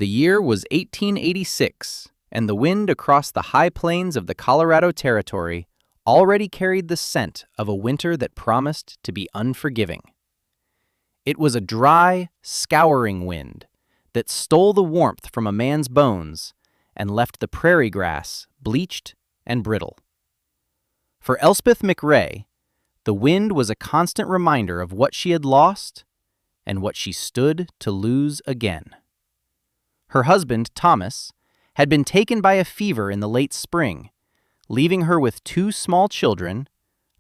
The year was 1886, and the wind across the high plains of the Colorado Territory already carried the scent of a winter that promised to be unforgiving. It was a dry, scouring wind that stole the warmth from a man's bones and left the prairie grass bleached and brittle. For Elspeth McRae, the wind was a constant reminder of what she had lost and what she stood to lose again. Her husband, Thomas, had been taken by a fever in the late spring, leaving her with 2 small children,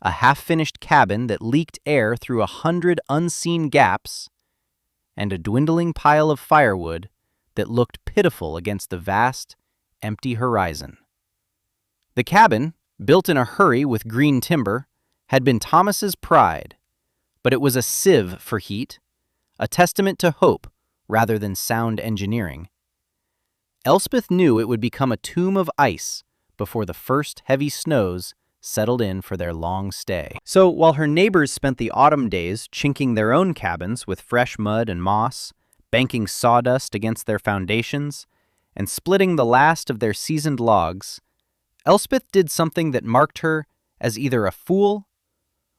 a half-finished cabin that leaked air through 100 unseen gaps, and a dwindling pile of firewood that looked pitiful against the vast, empty horizon. The cabin, built in a hurry with green timber, had been Thomas's pride, but it was a sieve for heat, a testament to hope rather than sound engineering. Elspeth knew it would become a tomb of ice before the first heavy snows settled in for their long stay. So while her neighbors spent the autumn days chinking their own cabins with fresh mud and moss, banking sawdust against their foundations, and splitting the last of their seasoned logs, Elspeth did something that marked her as either a fool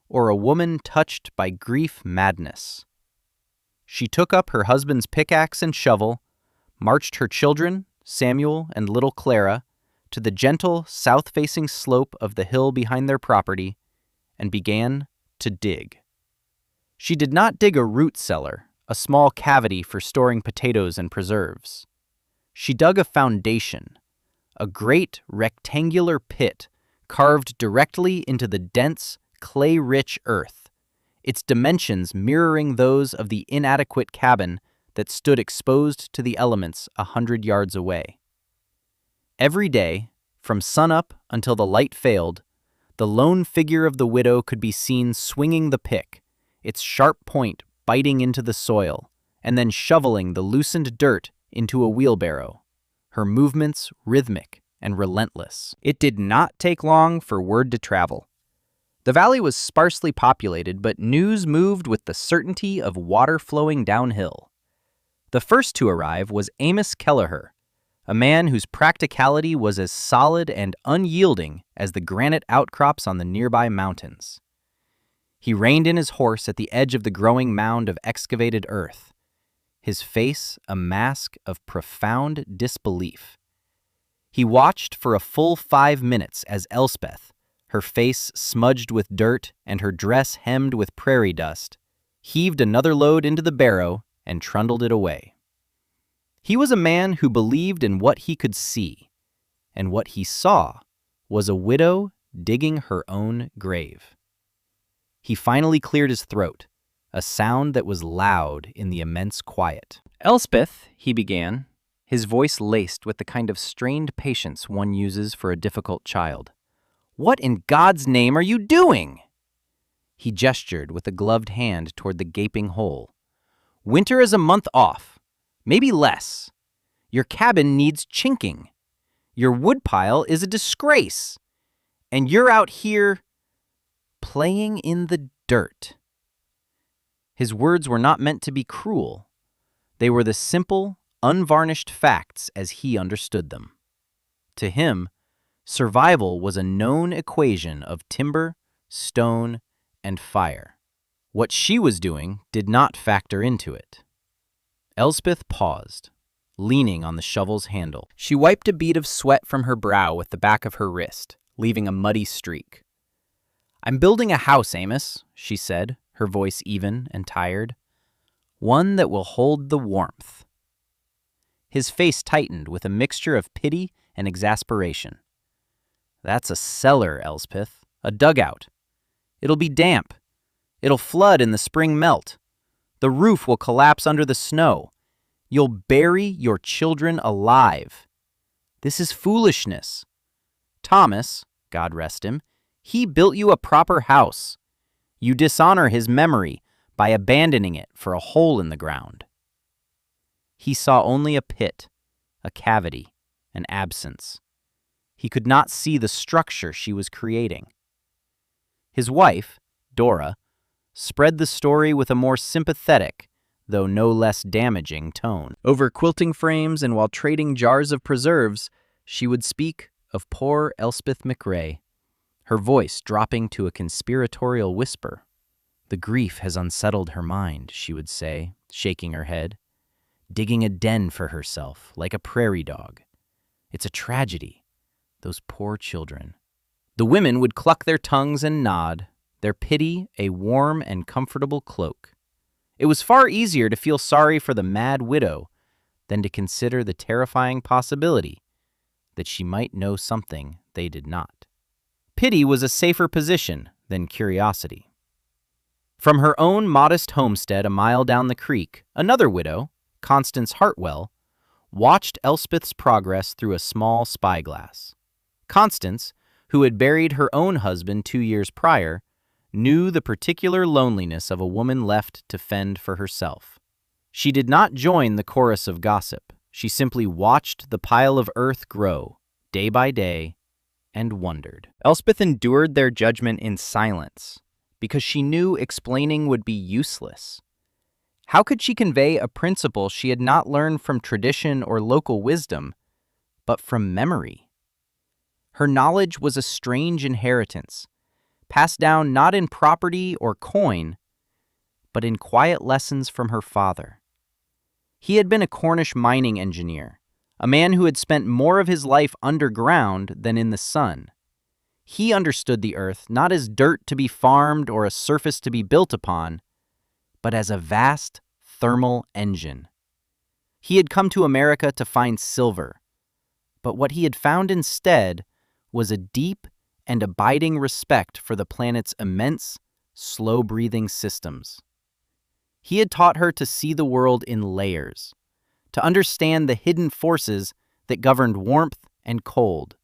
or a woman touched by grief madness. She took up her husband's pickaxe and shovel, marched her children, Samuel and little Clara, to the gentle south-facing slope of the hill behind their property, and began to dig. She did not dig a root cellar, a small cavity for storing potatoes and preserves. She dug a foundation, a great rectangular pit carved directly into the dense, clay-rich earth, its dimensions mirroring those of the inadequate cabin that stood exposed to the elements 100 yards away. Every day, from sunup until the light failed, the lone figure of the widow could be seen swinging the pick, its sharp point biting into the soil, and then shoveling the loosened dirt into a wheelbarrow, her movements rhythmic and relentless. It did not take long for word to travel. The valley was sparsely populated, but news moved with the certainty of water flowing downhill. The first to arrive was Amos Kelleher, a man whose practicality was as solid and unyielding as the granite outcrops on the nearby mountains. He reined in his horse at the edge of the growing mound of excavated earth, his face a mask of profound disbelief. He watched for a full 5 minutes as Elspeth, her face smudged with dirt and her dress hemmed with prairie dust, heaved another load into the barrow and trundled it away. He was a man who believed in what he could see, and what he saw was a widow digging her own grave. He finally cleared his throat, a sound that was loud in the immense quiet. "Elspeth," he began, his voice laced with the kind of strained patience one uses for a difficult child. "What in God's name are you doing?" He gestured with a gloved hand toward the gaping hole. "Winter is a month off, maybe less. Your cabin needs chinking. Your woodpile is a disgrace. And you're out here playing in the dirt." His words were not meant to be cruel. They were the simple, unvarnished facts as he understood them. To him, survival was a known equation of timber, stone, and fire. What she was doing did not factor into it. Elspeth paused, leaning on the shovel's handle. She wiped a bead of sweat from her brow with the back of her wrist, leaving a muddy streak. "I'm building a house, Amos," she said, her voice even and tired. "One that will hold the warmth." His face tightened with a mixture of pity and exasperation. "That's a cellar, Elspeth, a dugout. It'll be damp. It'll flood in the spring melt. The roof will collapse under the snow. You'll bury your children alive. This is foolishness. Thomas, God rest him, he built you a proper house. You dishonor his memory by abandoning it for a hole in the ground." He saw only a pit, a cavity, an absence. He could not see the structure she was creating. His wife, Dora, spread the story with a more sympathetic, though no less damaging, tone. Over quilting frames and while trading jars of preserves, she would speak of poor Elspeth McRae, her voice dropping to a conspiratorial whisper. "The grief has unsettled her mind," she would say, shaking her head, "digging a den for herself, like a prairie dog. It's a tragedy, those poor children." The women would cluck their tongues and nod, their pity a warm and comfortable cloak. It was far easier to feel sorry for the mad widow than to consider the terrifying possibility that she might know something they did not. Pity was a safer position than curiosity. From her own modest homestead a mile down the creek, another widow, Constance Hartwell, watched Elspeth's progress through a small spyglass. Constance, who had buried her own husband 2 years prior, knew the particular loneliness of a woman left to fend for herself. She did not join the chorus of gossip. She simply watched the pile of earth grow, day by day, and wondered. Elspeth endured their judgment in silence, because she knew explaining would be useless. How could she convey a principle she had not learned from tradition or local wisdom, but from memory? Her knowledge was a strange inheritance, passed down not in property or coin, but in quiet lessons from her father. He had been a Cornish mining engineer, a man who had spent more of his life underground than in the sun. He understood the earth not as dirt to be farmed or a surface to be built upon, but as a vast thermal engine. He had come to America to find silver, but what he had found instead was a deep and abiding respect for the planet's immense, slow-breathing systems. He had taught her to see the world in layers, to understand the hidden forces that governed warmth and cold.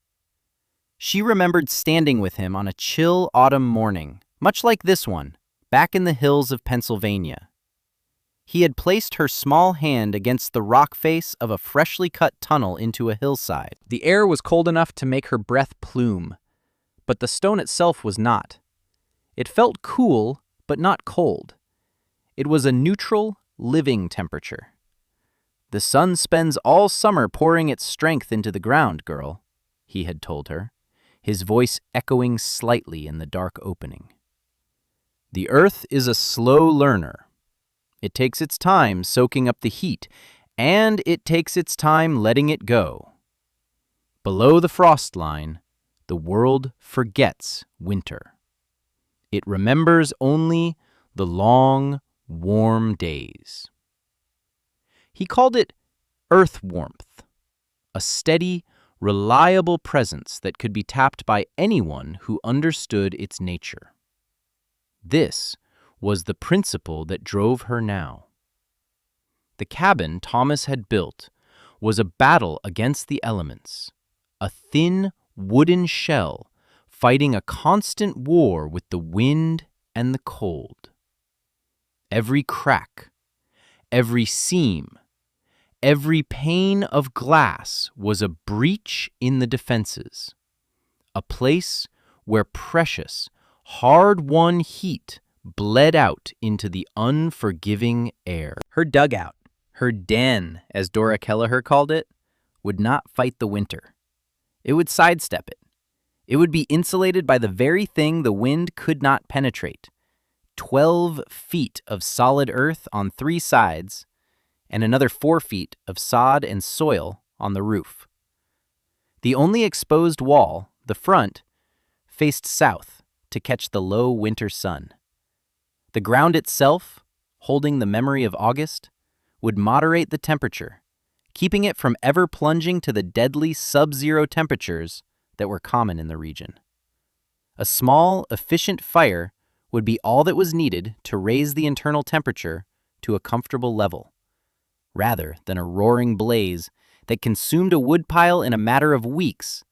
She remembered standing with him on a chill autumn morning, much like this one, back in the hills of Pennsylvania. He had placed her small hand against the rock face of a freshly cut tunnel into a hillside. The air was cold enough to make her breath plume, but the stone itself was not. It felt cool, but not cold. It was a neutral, living temperature. "The sun spends all summer pouring its strength into the ground, girl," he had told her, his voice echoing slightly in the dark opening. "The earth is a slow learner. It takes its time soaking up the heat, and it takes its time letting it go. Below the frost line, the world forgets winter. It remembers only the long, warm days." He called it earth warmth, a steady, reliable presence that could be tapped by anyone who understood its nature. This was the principle that drove her now. The cabin Thomas had built was a battle against the elements, a thin wooden shell fighting a constant war with the wind and the cold. Every crack, every seam, every pane of glass was a breach in the defenses, a place where precious, hard-won heat bled out into the unforgiving air. Her dugout, her den, as Dora Kelleher called it, would not fight the winter. It would sidestep it. It would be insulated by the very thing the wind could not penetrate. 12 feet of solid earth on 3 sides, and another 4 feet of sod and soil on the roof. The only exposed wall, the front, faced south to catch the low winter sun. The ground itself, holding the memory of August, would moderate the temperature, keeping it from ever plunging to the deadly sub-zero temperatures that were common in the region. A small, efficient fire would be all that was needed to raise the internal temperature to a comfortable level, rather than a roaring blaze that consumed a woodpile in a matter of weeks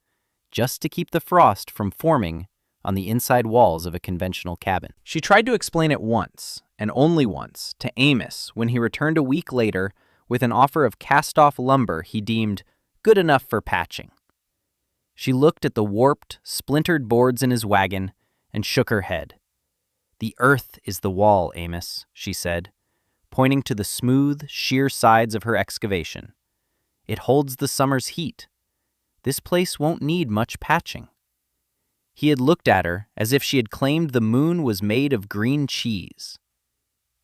just to keep the frost from forming on the inside walls of a conventional cabin. She tried to explain it once, and only once, to Amos when he returned a week later with an offer of cast-off lumber he deemed good enough for patching. She looked at the warped, splintered boards in his wagon and shook her head. "The earth is the wall, Amos," she said, pointing to the smooth, sheer sides of her excavation. "It holds the summer's heat. This place won't need much patching." He had looked at her as if she had claimed the moon was made of green cheese.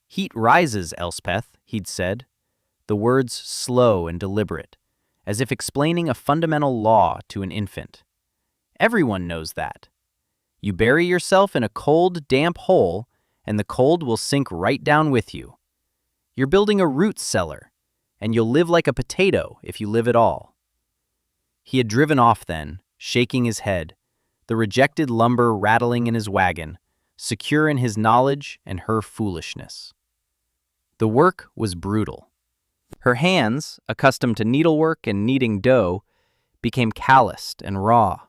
"Heat rises, Elspeth," he'd said, the words slow and deliberate, as if explaining a fundamental law to an infant. "Everyone knows that. You bury yourself in a cold, damp hole, and the cold will sink right down with you. You're building a root cellar, and you'll live like a potato if you live at all." He had driven off then, shaking his head, the rejected lumber rattling in his wagon, secure in his knowledge and her foolishness. The work was brutal. Her hands, accustomed to needlework and kneading dough, became calloused and raw.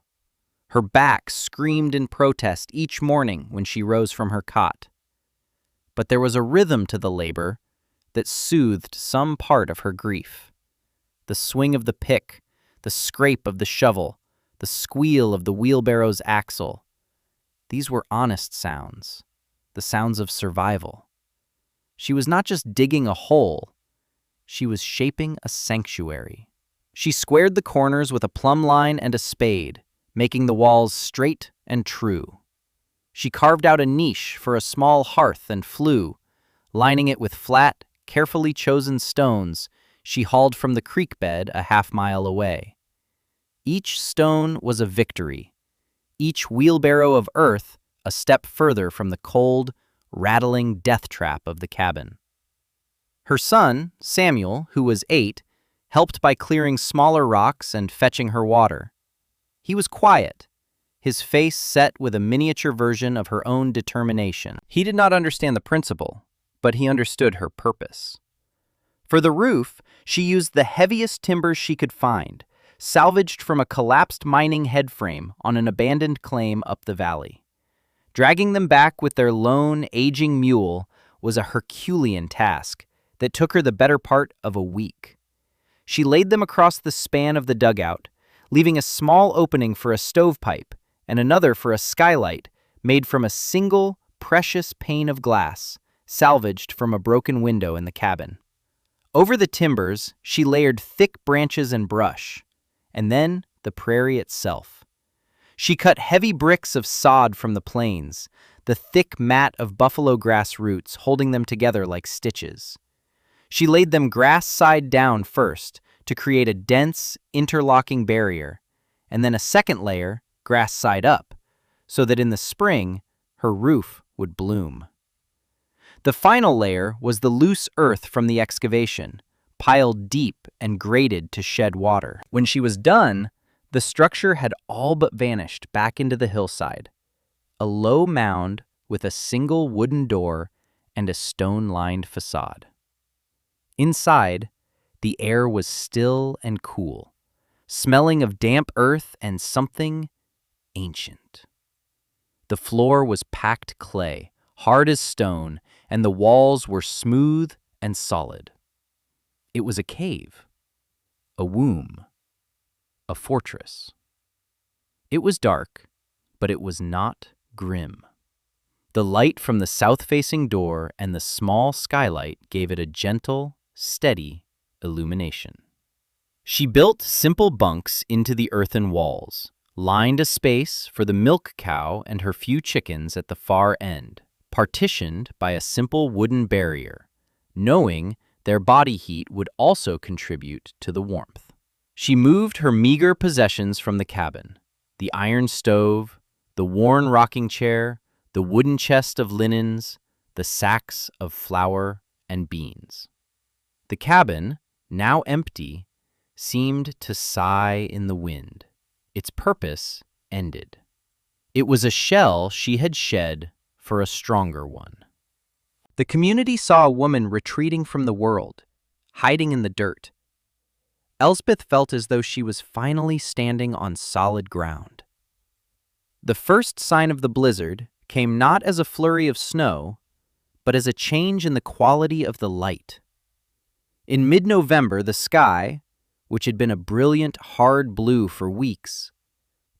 Her back screamed in protest each morning when she rose from her cot. But there was a rhythm to the labor that soothed some part of her grief. The swing of the pick, the scrape of the shovel, the squeal of the wheelbarrow's axle. These were honest sounds, the sounds of survival. She was not just digging a hole, she was shaping a sanctuary. She squared the corners with a plumb line and a spade, making the walls straight and true. She carved out a niche for a small hearth and flue, lining it with flat, carefully chosen stones she hauled from the creek bed a half-mile away. Each stone was a victory, each wheelbarrow of earth a step further from the cold, rattling death trap of the cabin. Her son, Samuel, who was 8, helped by clearing smaller rocks and fetching her water. He was quiet, his face set with a miniature version of her own determination. He did not understand the principle, but he understood her purpose. For the roof, she used the heaviest timbers she could find, salvaged from a collapsed mining headframe on an abandoned claim up the valley. Dragging them back with their lone, aging mule was a Herculean task that took her the better part of a week. She laid them across the span of the dugout, leaving a small opening for a stovepipe and another for a skylight made from a single, precious pane of glass, salvaged from a broken window in the cabin. Over the timbers, she layered thick branches and brush, and then the prairie itself. She cut heavy bricks of sod from the plains, the thick mat of buffalo grass roots holding them together like stitches. She laid them grass side down first to create a dense, interlocking barrier, and then a second layer, grass side up, so that in the spring, her roof would bloom. The final layer was the loose earth from the excavation, piled deep and graded to shed water. When she was done, the structure had all but vanished back into the hillside, a low mound with a single wooden door and a stone-lined facade. Inside, the air was still and cool, smelling of damp earth and something ancient. The floor was packed clay, hard as stone, and the walls were smooth and solid. It was a cave, a womb, a fortress. It was dark, but it was not grim. The light from the south-facing door and the small skylight gave it a gentle, steady illumination. She built simple bunks into the earthen walls, lined a space for the milk cow and her few chickens at the far end, partitioned by a simple wooden barrier, knowing their body heat would also contribute to the warmth. She moved her meager possessions from the cabin, the iron stove, the worn rocking chair, the wooden chest of linens, the sacks of flour and beans. The cabin, now empty, seemed to sigh in the wind. Its purpose ended. It was a shell she had shed for a stronger one. The community saw a woman retreating from the world, hiding in the dirt. Elspeth felt as though she was finally standing on solid ground. The first sign of the blizzard came not as a flurry of snow, but as a change in the quality of the light. In mid-November, the sky, which had been a brilliant, hard blue for weeks,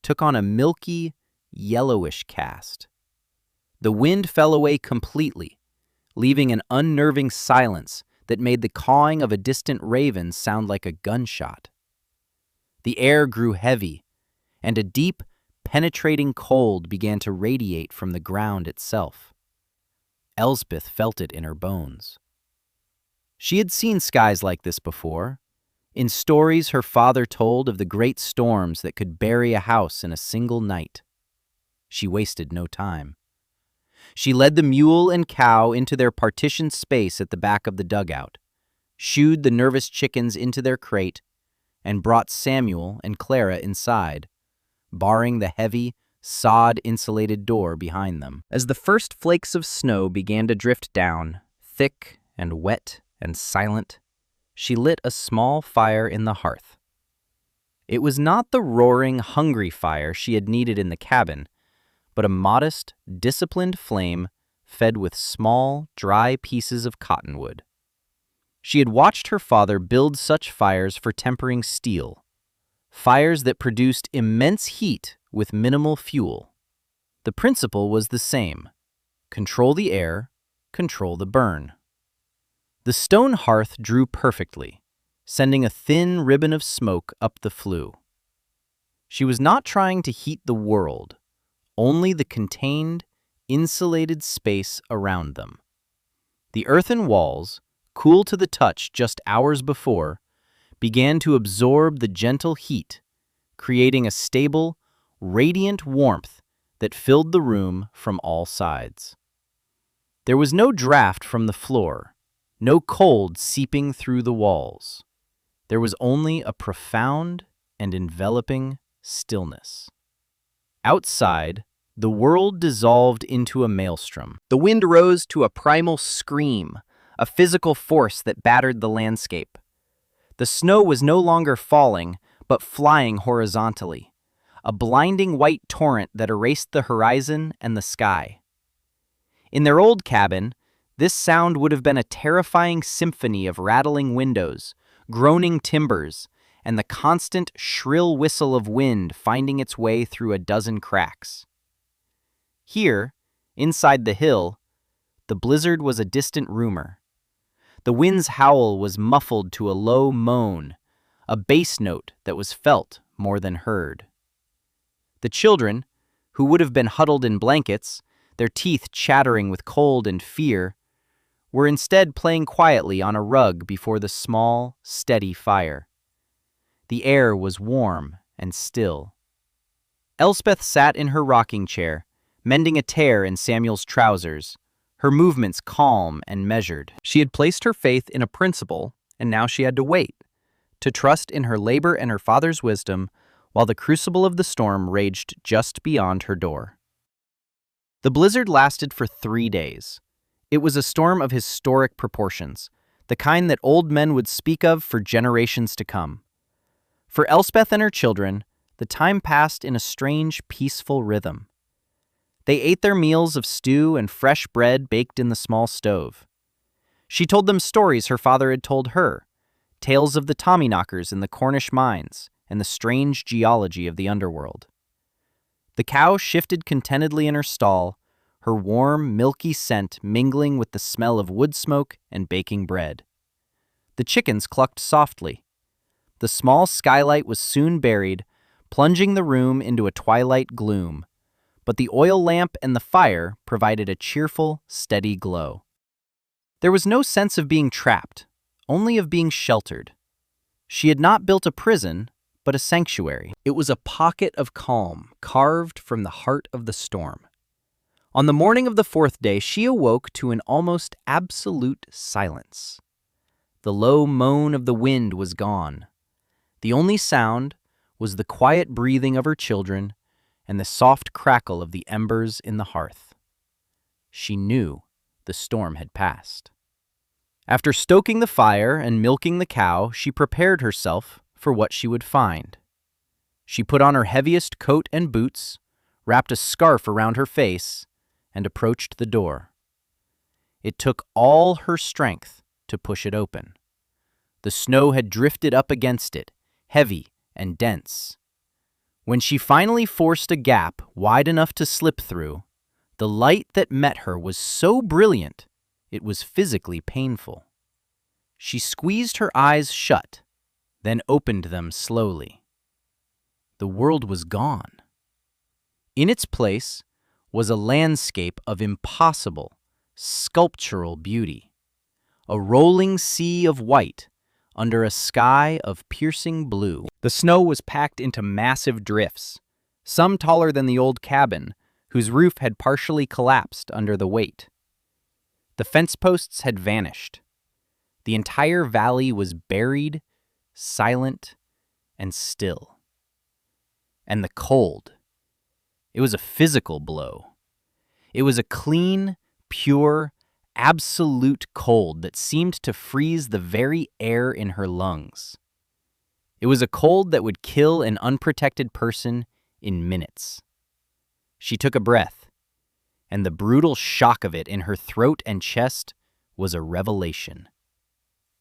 took on a milky, yellowish cast. The wind fell away completely, leaving an unnerving silence that made the cawing of a distant raven sound like a gunshot. The air grew heavy, and a deep, penetrating cold began to radiate from the ground itself. Elspeth felt it in her bones. She had seen skies like this before, in stories her father told of the great storms that could bury a house in a single night. She wasted no time. She led the mule and cow into their partitioned space at the back of the dugout, shooed the nervous chickens into their crate, and brought Samuel and Clara inside, barring the heavy, sod-insulated door behind them. As the first flakes of snow began to drift down, thick and wet and silent, she lit a small fire in the hearth. It was not the roaring, hungry fire she had needed in the cabin, but a modest, disciplined flame fed with small, dry pieces of cottonwood. She had watched her father build such fires for tempering steel, fires that produced immense heat with minimal fuel. The principle was the same: control the air, control the burn. The stone hearth drew perfectly, sending a thin ribbon of smoke up the flue. She was not trying to heat the world, only the contained, insulated space around them. The earthen walls, cool to the touch just hours before, began to absorb the gentle heat, creating a stable, radiant warmth that filled the room from all sides. There was no draft from the floor, no cold seeping through the walls. There was only a profound and enveloping stillness. Outside, the world dissolved into a maelstrom. The wind rose to a primal scream, a physical force that battered the landscape. The snow was no longer falling, but flying horizontally, a blinding white torrent that erased the horizon and the sky. In their old cabin, this sound would have been a terrifying symphony of rattling windows, groaning timbers, and the constant shrill whistle of wind finding its way through a dozen cracks. Here, inside the hill, the blizzard was a distant rumor. The wind's howl was muffled to a low moan, a bass note that was felt more than heard. The children, who would have been huddled in blankets, their teeth chattering with cold and fear, were instead playing quietly on a rug before the small, steady fire. The air was warm and still. Elspeth sat in her rocking chair, mending a tear in Samuel's trousers, her movements calm and measured. She had placed her faith in a principle, and now she had to wait, to trust in her labor and her father's wisdom, while the crucible of the storm raged just beyond her door. The blizzard lasted for 3 days. It was a storm of historic proportions, the kind that old men would speak of for generations to come. For Elspeth and her children, the time passed in a strange, peaceful rhythm. They ate their meals of stew and fresh bread baked in the small stove. She told them stories her father had told her, tales of the Tommyknockers in the Cornish mines and the strange geology of the underworld. The cow shifted contentedly in her stall, her warm, milky scent mingling with the smell of wood smoke and baking bread. The chickens clucked softly. The small skylight was soon buried, plunging the room into a twilight gloom, but the oil lamp and the fire provided a cheerful, steady glow. There was no sense of being trapped, only of being sheltered. She had not built a prison, but a sanctuary. It was a pocket of calm, carved from the heart of the storm. On the morning of the 4th day, she awoke to an almost absolute silence. The low moan of the wind was gone. The only sound was the quiet breathing of her children and the soft crackle of the embers in the hearth. She knew the storm had passed. After stoking the fire and milking the cow, she prepared herself for what she would find. She put on her heaviest coat and boots, wrapped a scarf around her face, and approached the door. It took all her strength to push it open. The snow had drifted up against it, heavy and dense. When she finally forced a gap wide enough to slip through, the light that met her was so brilliant It was physically painful. She squeezed her eyes shut, then opened them slowly. The world was gone. In its place was a landscape of impossible, sculptural beauty, a rolling sea of white under a sky of piercing blue. The snow was packed into massive drifts, some taller than the old cabin, whose roof had partially collapsed under the weight. The fence posts had vanished. The entire valley was buried, silent, and still. And the cold. It was a physical blow. It was a clean, pure, absolute cold that seemed to freeze the very air in her lungs. It was a cold that would kill an unprotected person in minutes. She took a breath, and the brutal shock of it in her throat and chest was a revelation.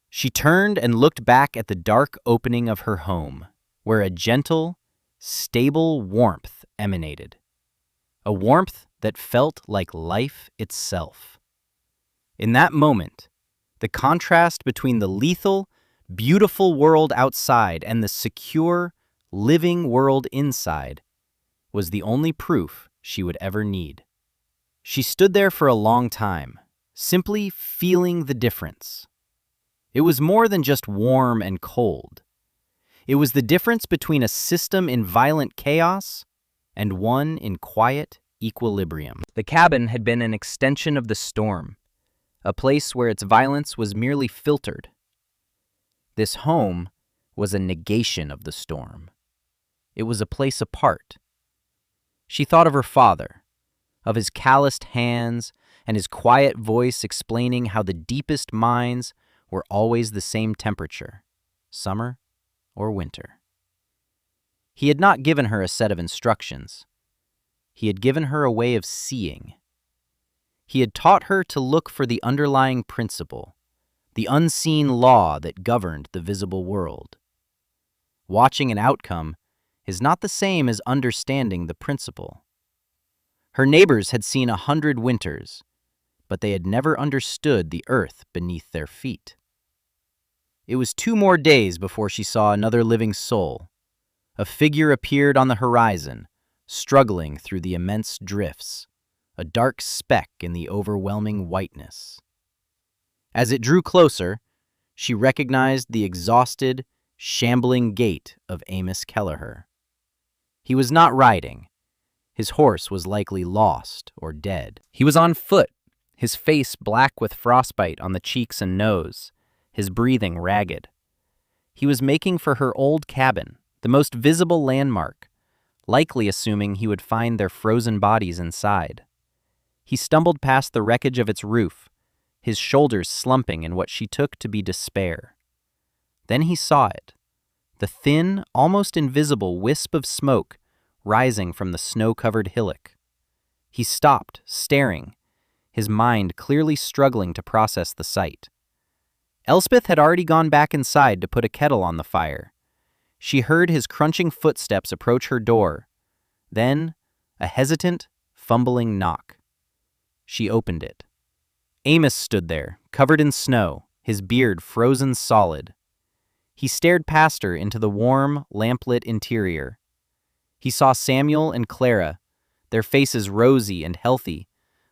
She turned and looked back at the dark opening of her home, where a gentle, stable warmth emanated. A warmth that felt like life itself. In that moment, the contrast between the lethal, beautiful world outside and the secure, living world inside was the only proof she would ever need. She stood there for a long time, simply feeling the difference. It was more than just warm and cold. It was the difference between a system in violent chaos and one in quiet equilibrium. The cabin had been an extension of the storm, a place where its violence was merely filtered. This home was a negation of the storm. It was a place apart. She thought of her father, of his calloused hands and his quiet voice explaining how the deepest minds were always the same temperature, summer or winter. He had not given her a set of instructions. He had given her a way of seeing. He had taught her to look for the underlying principle, the unseen law that governed the visible world. Watching an outcome is not the same as understanding the principle. Her neighbors had seen 100 winters, but they had never understood the earth beneath their feet. It was 2 more days before she saw another living soul. A figure appeared on the horizon, struggling through the immense drifts, a dark speck in the overwhelming whiteness. As it drew closer, she recognized the exhausted, shambling gait of Amos Kelleher. He was not riding. His horse was likely lost or dead. He was on foot, his face black with frostbite on the cheeks and nose, his breathing ragged. He was making for her old cabin, the most visible landmark, likely assuming he would find their frozen bodies inside. He stumbled past the wreckage of its roof, his shoulders slumping in what she took to be despair. Then he saw it, the thin, almost invisible wisp of smoke rising from the snow-covered hillock. He stopped, staring, his mind clearly struggling to process the sight. Elspeth had already gone back inside to put a kettle on the fire. She heard his crunching footsteps approach her door, then a hesitant, fumbling knock. She opened it. Amos stood there, covered in snow, his beard frozen solid. He stared past her into the warm, lamplit interior. He saw Samuel and Clara, their faces rosy and healthy,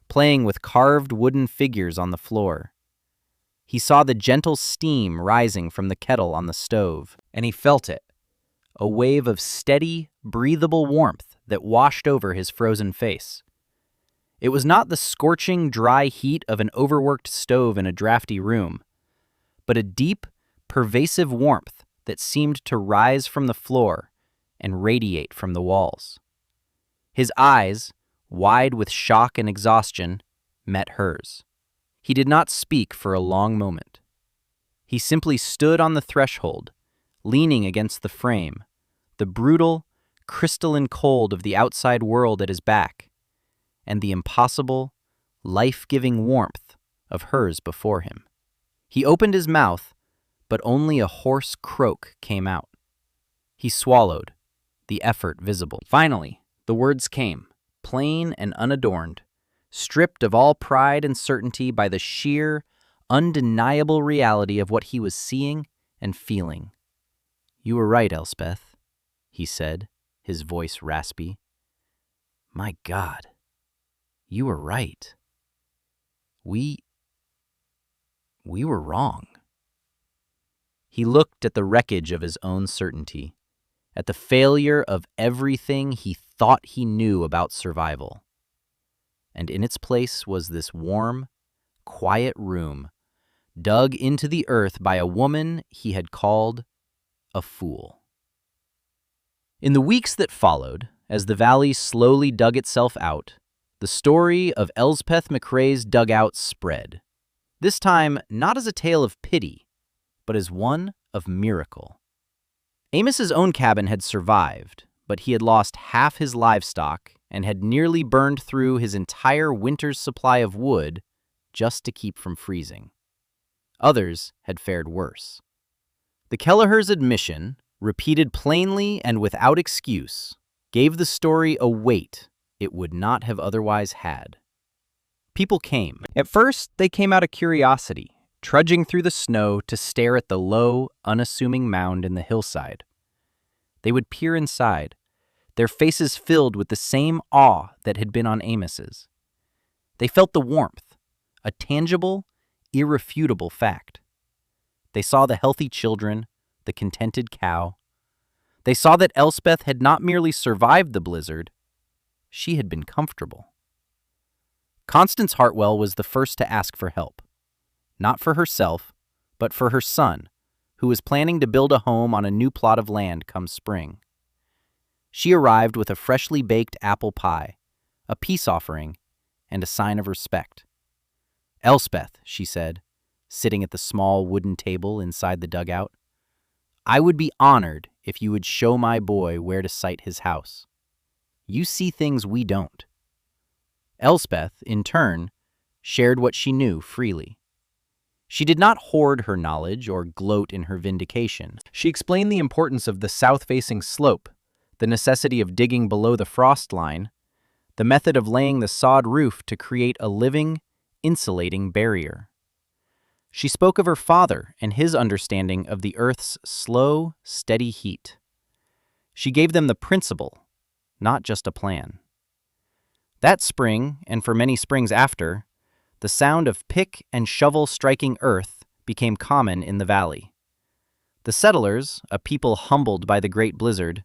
playing with carved wooden figures on the floor. He saw the gentle steam rising from the kettle on the stove, and he felt it, a wave of steady, breathable warmth that washed over his frozen face. It was not the scorching, dry heat of an overworked stove in a drafty room, but a deep, pervasive warmth that seemed to rise from the floor and radiate from the walls. His eyes, wide with shock and exhaustion, met hers. He did not speak for a long moment. He simply stood on the threshold, leaning against the frame, the brutal, crystalline cold of the outside world at his back, and the impossible, life-giving warmth of hers before him. He opened his mouth, but only a hoarse croak came out. He swallowed, the effort visible. Finally, the words came, plain and unadorned, stripped of all pride and certainty by the sheer, undeniable reality of what he was seeing and feeling. "You were right, Elspeth," he said, his voice raspy. "My God, you were right. We were wrong." He looked at the wreckage of his own certainty, at the failure of everything he thought he knew about survival. And in its place was this warm, quiet room, dug into the earth by a woman he had called a fool. In the weeks that followed, as the valley slowly dug itself out, the story of Elspeth McRae's dugout spread, this time not as a tale of pity, but as one of miracle. Amos's own cabin had survived, but he had lost half his livestock and had nearly burned through his entire winter's supply of wood just to keep from freezing. Others had fared worse. The Kelleher's admission, repeated plainly and without excuse, gave the story a weight it would not have otherwise had. People came. At first, they came out of curiosity, trudging through the snow to stare at the low, unassuming mound in the hillside. They would peer inside, their faces filled with the same awe that had been on Amos's. They felt the warmth, a tangible, irrefutable fact. They saw the healthy children, the contented cow. They saw that Elspeth had not merely survived the blizzard, she had been comfortable. Constance Hartwell was the first to ask for help. Not for herself, but for her son, who was planning to build a home on a new plot of land come spring. She arrived with a freshly baked apple pie, a peace offering, and a sign of respect. "Elspeth," she said, sitting at the small wooden table inside the dugout, "I would be honored if you would show my boy where to site his house. You see things we don't." Elspeth, in turn, shared what she knew freely. She did not hoard her knowledge or gloat in her vindication. She explained the importance of the south-facing slope, the necessity of digging below the frost line, the method of laying the sod roof to create a living, insulating barrier. She spoke of her father and his understanding of the earth's slow, steady heat. She gave them the principle, not just a plan. That spring, and for many springs after, the sound of pick and shovel striking earth became common in the valley. The settlers, a people humbled by the great blizzard,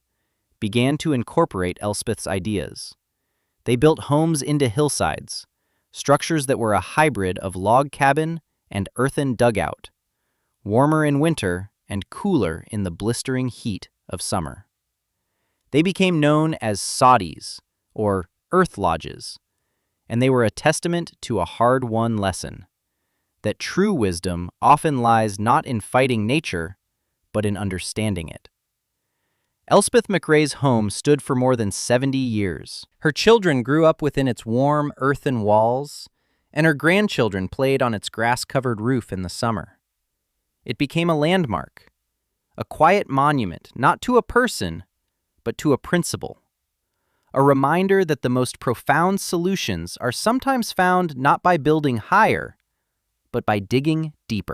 began to incorporate Elspeth's ideas. They built homes into hillsides, structures that were a hybrid of log cabin and earthen dugout, warmer in winter and cooler in the blistering heat of summer. They became known as soddies, or earth lodges, and they were a testament to a hard-won lesson, that true wisdom often lies not in fighting nature, but in understanding it. Elspeth McRae's home stood for more than 70 years. Her children grew up within its warm earthen walls, and her grandchildren played on its grass-covered roof in the summer. It became a landmark, a quiet monument not to a person, but to a principle, a reminder that the most profound solutions are sometimes found not by building higher, but by digging deeper.